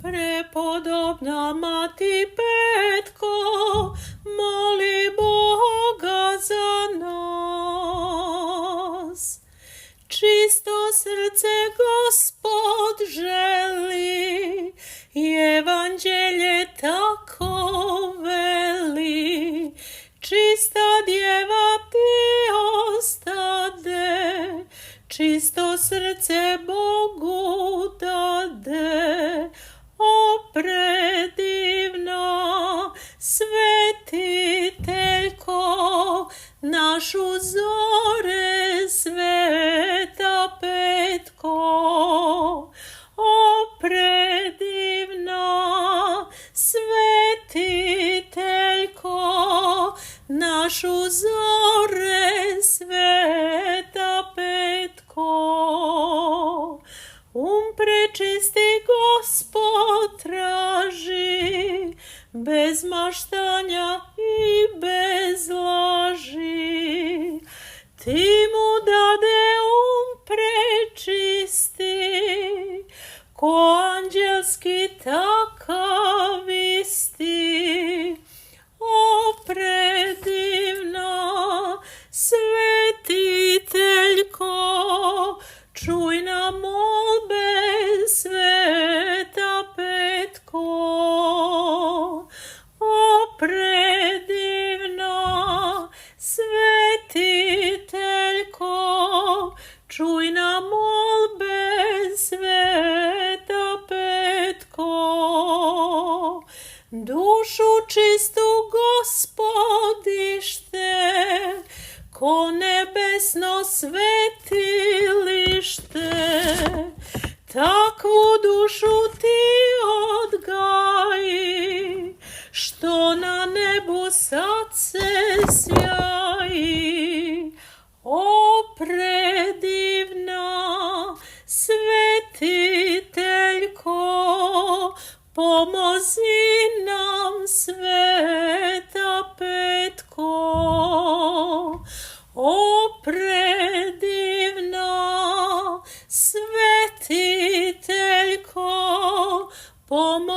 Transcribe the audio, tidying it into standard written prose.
Prepodobna Mati Petko, moli Boga za nas. Čisto srce Gospod želi, evanđelje tako veli. Čista djeva ti ostade, čisto srce Bogu dade. O predivna svetiteljko, našu zore sveta Petko. O predivna svetiteljko, našu zore sveta Petko. Prečisti Gospod traži, bez maštanja i bez laži. Ti mu dade prečisti, ko anđelski takav isti. O predivna svetiteljko, čuj na molbe sveta Petko. O predivna svetiteljko, čuj na molbe sveta Petko. Dušu čistu Gospodište, ko nebesno svetilište, takvu dušu ti odgaji, što na nebu sad se sjaji. O predivna svetiteljko, pomozi nam sveta Petko. O predivna svetiteljko, pomozi